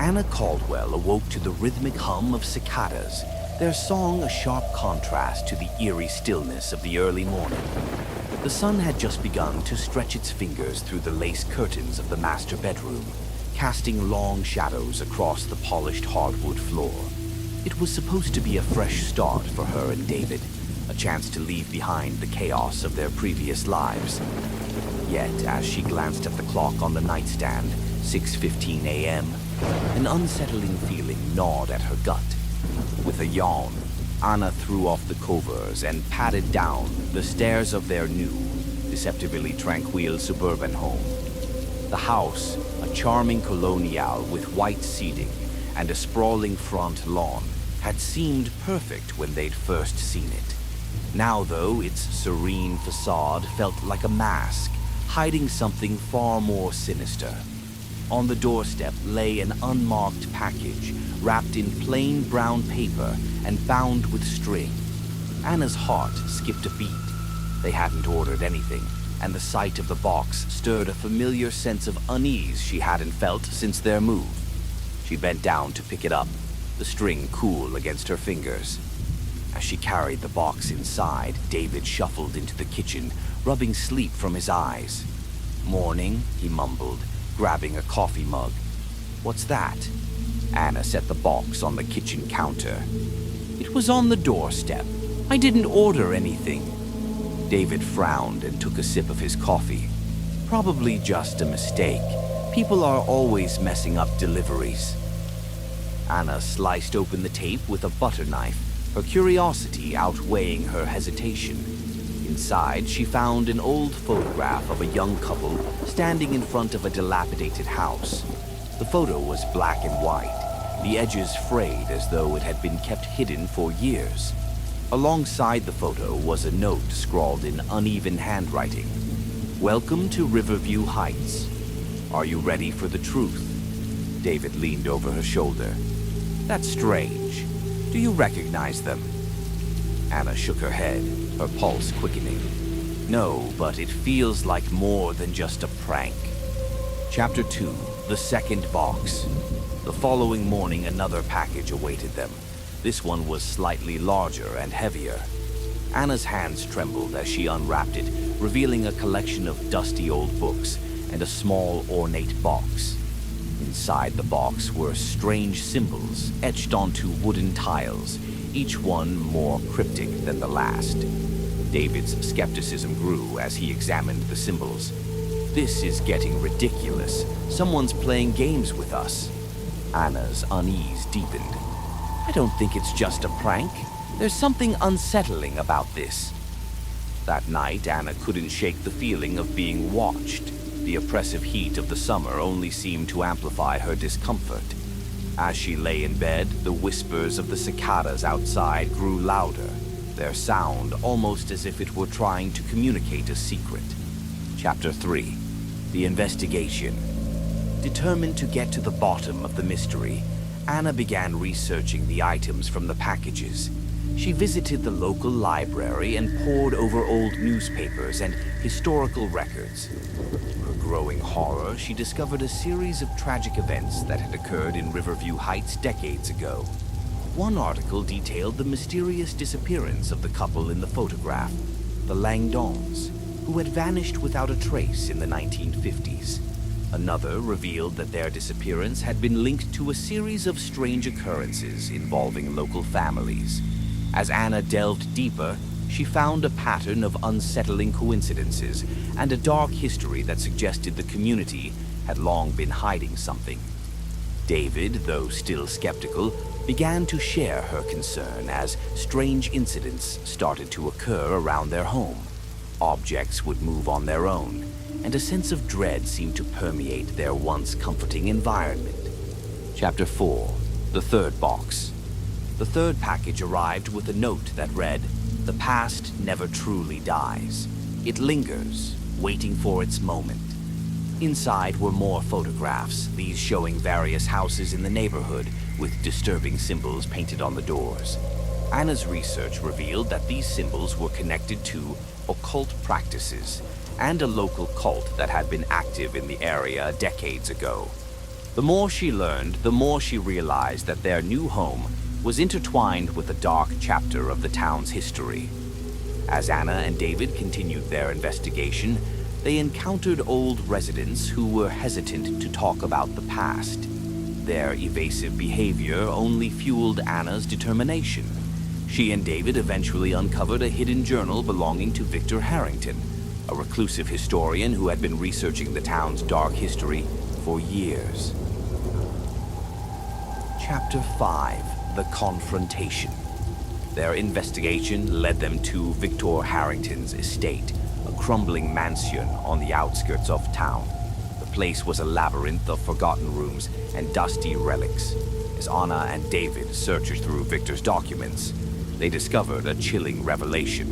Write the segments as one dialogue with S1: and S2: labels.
S1: Anna Caldwell awoke to the rhythmic hum of cicadas, their song a sharp contrast to the eerie stillness of the early morning. The sun had just begun to stretch its fingers through the lace curtains of the master bedroom, casting long shadows across the polished hardwood floor. It was supposed to be a fresh start for her and David, a chance to leave behind the chaos of their previous lives. Yet, as she glanced at the clock on the nightstand, 6:15 a.m., an unsettling feeling gnawed at her gut. With a yawn, Anna threw off the covers and padded down the stairs of their new, deceptively tranquil suburban home. The house, a charming colonial with white seating and a sprawling front lawn, had seemed perfect when they'd first seen it. Now, though, its serene facade felt like a mask, hiding something far more sinister. On the doorstep lay an unmarked package, wrapped in plain brown paper and bound with string. Anna's heart skipped a beat. They hadn't ordered anything, and the sight of the box stirred a familiar sense of unease she hadn't felt since their move. She bent down to pick it up, the string cool against her fingers. As she carried the box inside, David shuffled into the kitchen, rubbing sleep from his eyes. "Morning," he mumbled, grabbing a coffee mug. "What's that?" Anna set the box on the kitchen counter. "It was on the doorstep. I didn't order anything." David frowned and took a sip of his coffee. "Probably just a mistake. People are always messing up deliveries." Anna sliced open the tape with a butter knife, her curiosity outweighing her hesitation. Inside, she found an old photograph of a young couple standing in front of a dilapidated house. The photo was black and white, the edges frayed as though it had been kept hidden for years. Alongside the photo was a note scrawled in uneven handwriting. "Welcome to Riverview Heights. Are you ready for the truth?" David leaned over her shoulder. "That's strange. Do you recognize them?" Anna shook her head, her pulse quickening. "No, but it feels like more than just a prank." Chapter 2, The Second Box. The following morning, another package awaited them. This one was slightly larger and heavier. Anna's hands trembled as she unwrapped it, revealing a collection of dusty old books and a small, ornate box. Inside the box were strange symbols etched onto wooden tiles, each one more cryptic than the last. David's skepticism grew as he examined the symbols. "This is getting ridiculous. Someone's playing games with us." Anna's unease deepened. "I don't think it's just a prank. There's something unsettling about this." That night, Anna couldn't shake the feeling of being watched. The oppressive heat of the summer only seemed to amplify her discomfort. As she lay in bed, the whispers of the cicadas outside grew louder, their sound almost as if it were trying to communicate a secret. Chapter 3, The Investigation. Determined to get to the bottom of the mystery, Anna began researching the items from the packages. She visited the local library and pored over old newspapers and historical records. To her growing horror, she discovered a series of tragic events that had occurred in Riverview Heights decades ago. One article detailed the mysterious disappearance of the couple in the photograph, the Langdons, who had vanished without a trace in the 1950s. Another revealed that their disappearance had been linked to a series of strange occurrences involving local families. As Anna delved deeper, she found a pattern of unsettling coincidences and a dark history that suggested the community had long been hiding something. David, though still skeptical, began to share her concern as strange incidents started to occur around their home. Objects would move on their own, and a sense of dread seemed to permeate their once comforting environment. Chapter 4, The Third Box. The third package arrived with a note that read, "The past never truly dies. It lingers, waiting for its moment." Inside were more photographs, these showing various houses in the neighborhood with disturbing symbols painted on the doors. Anna's research revealed that these symbols were connected to occult practices and a local cult that had been active in the area decades ago. The more she learned, the more she realized that their new home was intertwined with a dark chapter of the town's history. As Anna and David continued their investigation, they encountered old residents who were hesitant to talk about the past. Their evasive behavior only fueled Anna's determination. She and David eventually uncovered a hidden journal belonging to Victor Harrington, a reclusive historian who had been researching the town's dark history for years. Chapter 5: The Confrontation. Their investigation led them to Victor Harrington's estate, a crumbling mansion on the outskirts of town. The place was a labyrinth of forgotten rooms and dusty relics. As Anna and David searched through Victor's documents, they discovered a chilling revelation.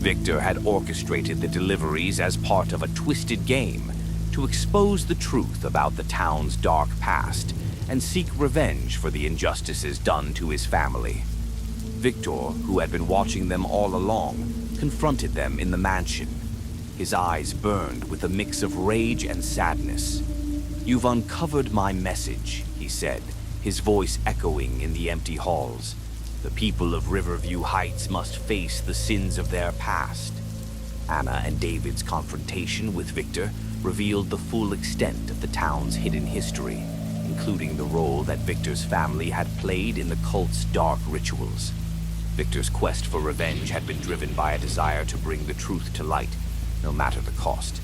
S1: Victor had orchestrated the deliveries as part of a twisted game to expose the truth about the town's dark past and seek revenge for the injustices done to his family. Victor, who had been watching them all along, confronted them in the mansion. His eyes burned with a mix of rage and sadness. "You've uncovered my message," he said, his voice echoing in the empty halls. "The people of Riverview Heights must face the sins of their past." Anna and David's confrontation with Victor revealed the full extent of the town's hidden history, including the role that Victor's family had played in the cult's dark rituals. Victor's quest for revenge had been driven by a desire to bring the truth to light, no matter the cost.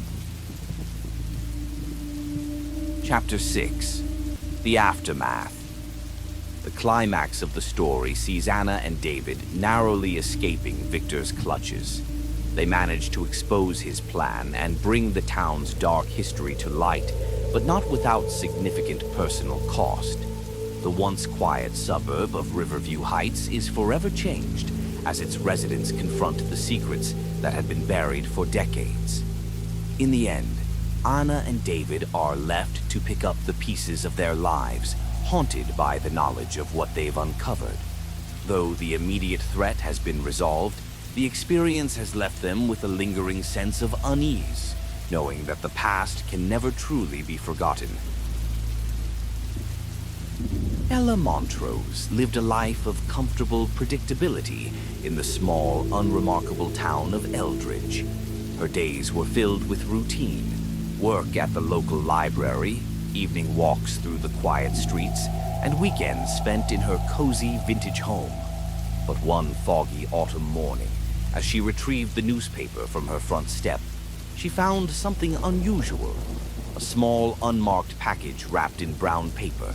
S1: Chapter 6: The Aftermath. The climax of the story sees Anna and David narrowly escaping Victor's clutches. They manage to expose his plan and bring the town's dark history to light, but not without significant personal cost. The once quiet suburb of Riverview Heights is forever changed as its residents confront the secrets that had been buried for decades. In the end, Anna and David are left to pick up the pieces of their lives, haunted by the knowledge of what they've uncovered. Though the immediate threat has been resolved, the experience has left them with a lingering sense of unease, knowing that the past can never truly be forgotten. Ella Montrose lived a life of comfortable predictability in the small, unremarkable town of Eldridge. Her days were filled with routine: work at the local library, evening walks through the quiet streets, and weekends spent in her cozy vintage home. But one foggy autumn morning, as she retrieved the newspaper from her front step, she found something unusual: a small, unmarked package wrapped in brown paper.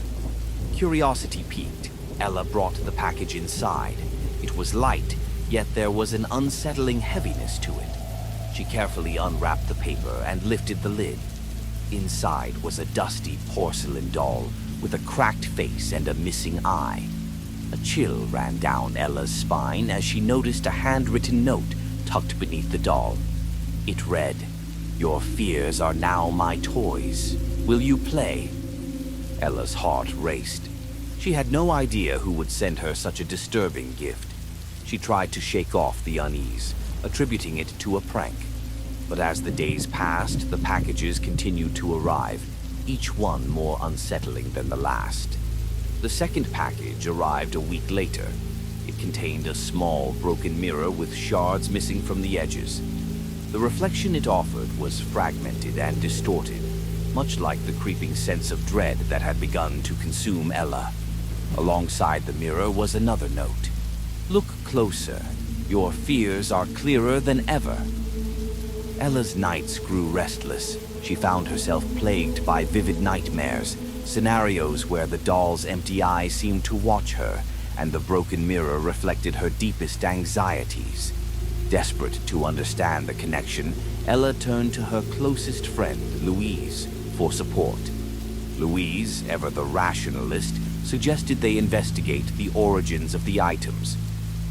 S1: Curiosity piqued, Ella brought the package inside. It was light, yet there was an unsettling heaviness to it. She carefully unwrapped the paper and lifted the lid. Inside was a dusty porcelain doll with a cracked face and a missing eye. A chill ran down Ella's spine as she noticed a handwritten note tucked beneath the doll. It read, "Your fears are now my toys. Will you play?" Ella's heart raced. She had no idea who would send her such a disturbing gift. She tried to shake off the unease, attributing it to a prank. But as the days passed, the packages continued to arrive, each one more unsettling than the last. The second package arrived a week later. It contained a small, broken mirror with shards missing from the edges. The reflection it offered was fragmented and distorted, much like the creeping sense of dread that had begun to consume Ella. Alongside the mirror was another note. "Look closer. Your fears are clearer than ever." Ella's nights grew restless. She found herself plagued by vivid nightmares, scenarios where the doll's empty eyes seemed to watch her, and the broken mirror reflected her deepest anxieties. Desperate to understand the connection, Ella turned to her closest friend, Louise, for support. Louise, ever the rationalist, suggested they investigate the origins of the items.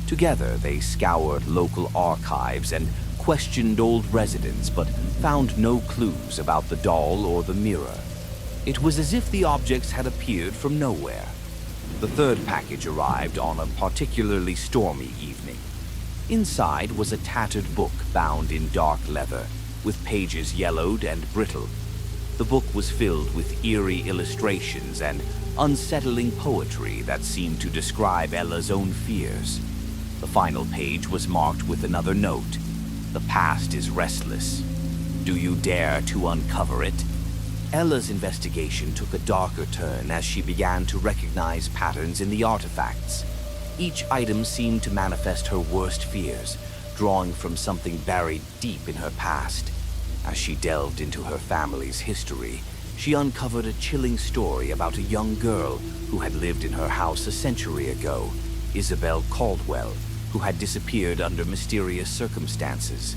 S1: Together, they scoured local archives and questioned old residents, but found no clues about the doll or the mirror. It was as if the objects had appeared from nowhere. The third package arrived on a particularly stormy evening. Inside was a tattered book bound in dark leather, with pages yellowed and brittle. The book was filled with eerie illustrations and unsettling poetry that seemed to describe Ella's own fears. The final page was marked with another note. The past is restless. Do you dare to uncover it? Ella's investigation took a darker turn as she began to recognize patterns in the artifacts. Each item seemed to manifest her worst fears, drawing from something buried deep in her past. As she delved into her family's history, she uncovered a chilling story about a young girl who had lived in her house a century ago, Isabel Caldwell, who had disappeared under mysterious circumstances.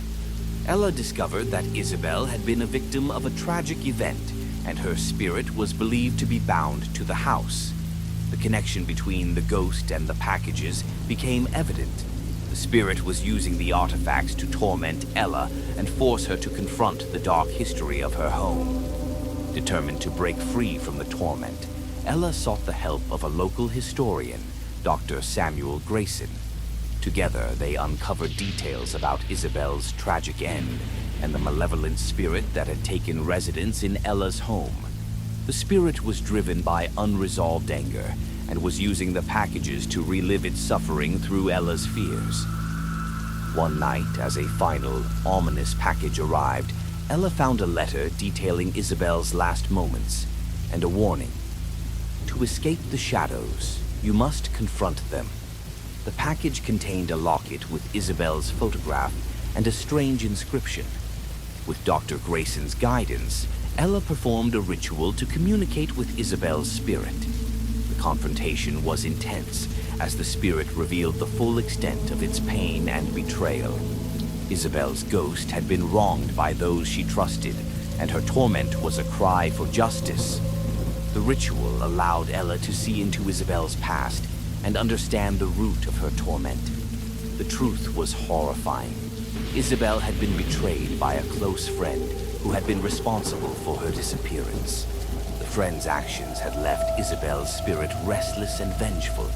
S1: Ella discovered that Isabel had been a victim of a tragic event, and her spirit was believed to be bound to the house. The connection between the ghost and the packages became evident. The spirit was using the artifacts to torment Ella and force her to confront the dark history of her home. Determined to break free from the torment, Ella sought the help of a local historian, Dr. Samuel Grayson. Together, they uncovered details about Isabel's tragic end and the malevolent spirit that had taken residence in Ella's home. The spirit was driven by unresolved anger and was using the packages to relive its suffering through Ella's fears. One night, as a final, ominous package arrived, Ella found a letter detailing Isabel's last moments and a warning. To escape the shadows, you must confront them. The package contained a locket with Isabel's photograph and a strange inscription. With Dr. Grayson's guidance, Ella performed a ritual to communicate with Isabel's spirit. The confrontation was intense, as the spirit revealed the full extent of its pain and betrayal. Isabel's ghost had been wronged by those she trusted, and her torment was a cry for justice. The ritual allowed Ella to see into Isabel's past and understand the root of her torment. The truth was horrifying. Isabel had been betrayed by a close friend who had been responsible for her disappearance. The friend's actions had left Isabel's spirit restless and vengeful.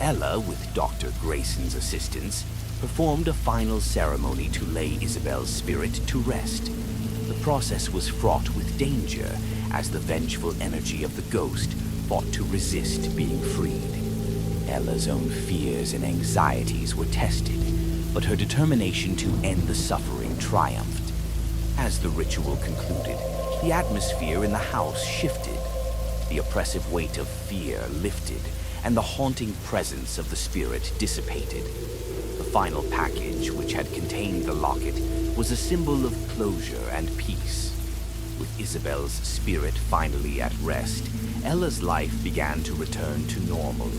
S1: Ella, with Dr. Grayson's assistance, performed a final ceremony to lay Isabel's spirit to rest. The process was fraught with danger, as the vengeful energy of the ghost fought to resist being freed. Ella's own fears and anxieties were tested, but her determination to end the suffering triumphed. As the ritual concluded, the atmosphere in the house shifted. The oppressive weight of fear lifted, and the haunting presence of the spirit dissipated. The final package, which had contained the locket, was a symbol of closure and peace. With Isabel's spirit finally at rest, Ella's life began to return to normal.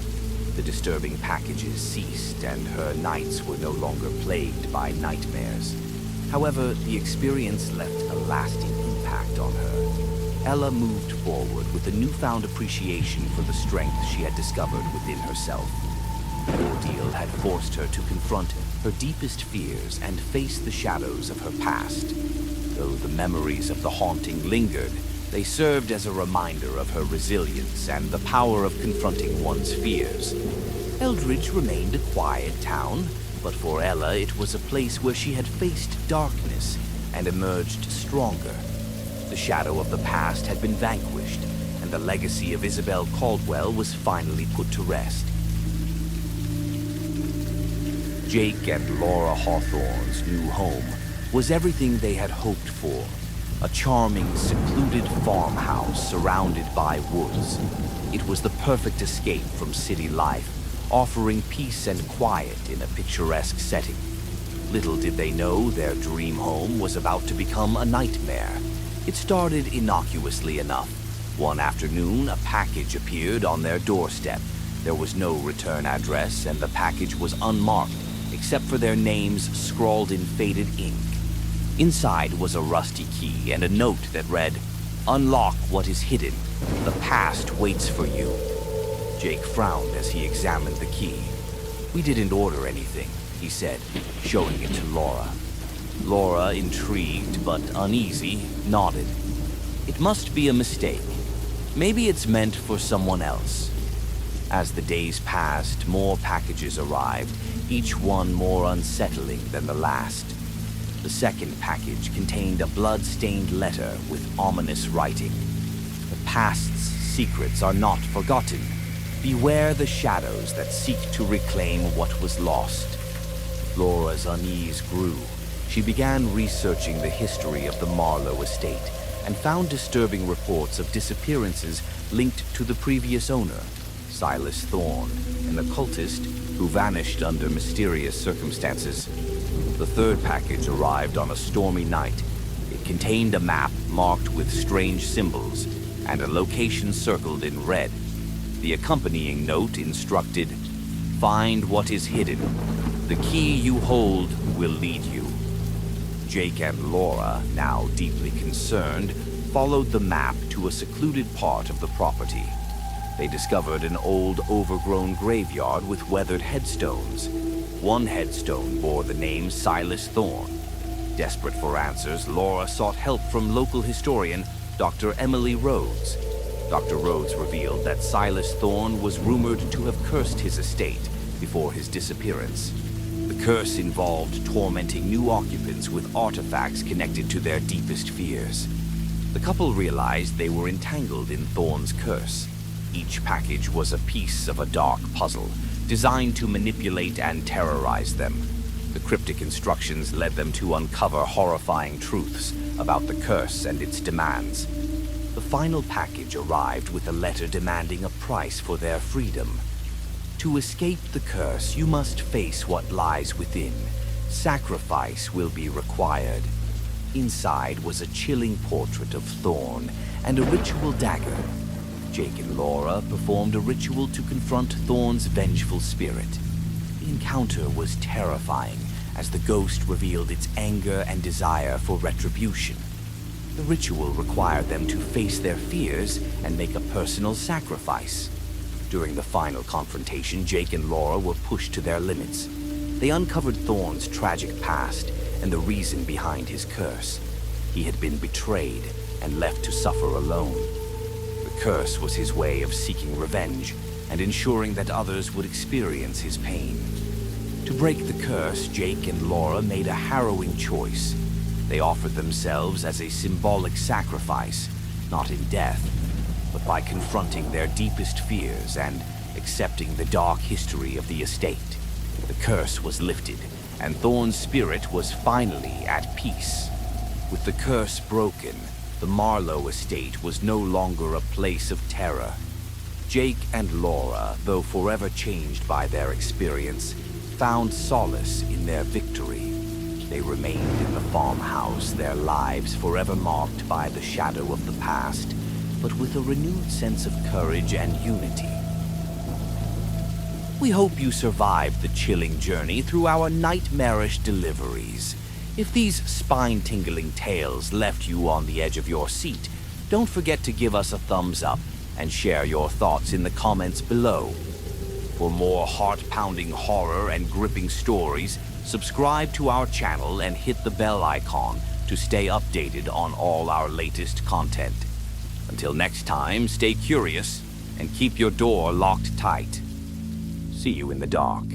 S1: The disturbing packages ceased, and her nights were no longer plagued by nightmares. However, the experience left a lasting impact on her. Ella moved forward with a newfound appreciation for the strength she had discovered within herself. The ordeal had forced her to confront her deepest fears and face the shadows of her past. Though the memories of the haunting lingered, they served as a reminder of her resilience and the power of confronting one's fears. Eldridge remained a quiet town, but for Ella it was a place where she had faced darkness and emerged stronger. The shadow of the past had been vanquished, and the legacy of Isabel Caldwell was finally put to rest. Jake and Laura Hawthorne's new home was everything they had hoped for. A charming, secluded farmhouse surrounded by woods. It was the perfect escape from city life, offering peace and quiet in a picturesque setting. Little did they know their dream home was about to become a nightmare. It started innocuously enough. One afternoon, a package appeared on their doorstep. There was no return address, and the package was unmarked, except for their names scrawled in faded ink. Inside was a rusty key and a note that read, "Unlock what is hidden. The past waits for you." Jake frowned as he examined the key. "We didn't order anything," he said, showing it to Laura. Laura, intrigued but uneasy, nodded. "It must be a mistake. Maybe it's meant for someone else." As the days passed, more packages arrived, each one more unsettling than the last. The second package contained a blood-stained letter with ominous writing. The past's secrets are not forgotten. Beware the shadows that seek to reclaim what was lost. Laura's unease grew. She began researching the history of the Marlowe estate and found disturbing reports of disappearances linked to the previous owner, Silas Thorne, an occultist who vanished under mysterious circumstances. The third package arrived on a stormy night. It contained a map marked with strange symbols and a location circled in red. The accompanying note instructed, "Find what is hidden. The key you hold will lead you." Jake and Laura, now deeply concerned, followed the map to a secluded part of the property. They discovered an old, overgrown graveyard with weathered headstones. One headstone bore the name Silas Thorne. Desperate for answers, Laura sought help from local historian Dr. Emily Rhodes. Dr. Rhodes revealed that Silas Thorne was rumored to have cursed his estate before his disappearance. The curse involved tormenting new occupants with artifacts connected to their deepest fears. The couple realized they were entangled in Thorne's curse. Each package was a piece of a dark puzzle, designed to manipulate and terrorize them. The cryptic instructions led them to uncover horrifying truths about the curse and its demands. The final package arrived with a letter demanding a price for their freedom. To escape the curse, you must face what lies within. Sacrifice will be required. Inside was a chilling portrait of Thorne and a ritual dagger. Jake and Laura performed a ritual to confront Thorne's vengeful spirit. The encounter was terrifying as the ghost revealed its anger and desire for retribution. The ritual required them to face their fears and make a personal sacrifice. During the final confrontation, Jake and Laura were pushed to their limits. They uncovered Thorne's tragic past and the reason behind his curse. He had been betrayed and left to suffer alone. The curse was his way of seeking revenge and ensuring that others would experience his pain. To break the curse, Jake and Laura made a harrowing choice. They offered themselves as a symbolic sacrifice, not in death, but by confronting their deepest fears and accepting the dark history of the estate. The curse was lifted, and Thorne's spirit was finally at peace. With the curse broken, the Marlowe estate was no longer a place of terror. Jake and Laura, though forever changed by their experience, found solace in their victory. They remained in the farmhouse, their lives forever marked by the shadow of the past, but with a renewed sense of courage and unity. We hope you survived the chilling journey through our nightmarish deliveries. If these spine-tingling tales left you on the edge of your seat, don't forget to give us a thumbs up and share your thoughts in the comments below. For more heart-pounding horror and gripping stories, subscribe to our channel and hit the bell icon to stay updated on all our latest content. Until next time, stay curious and keep your door locked tight. See you in the dark.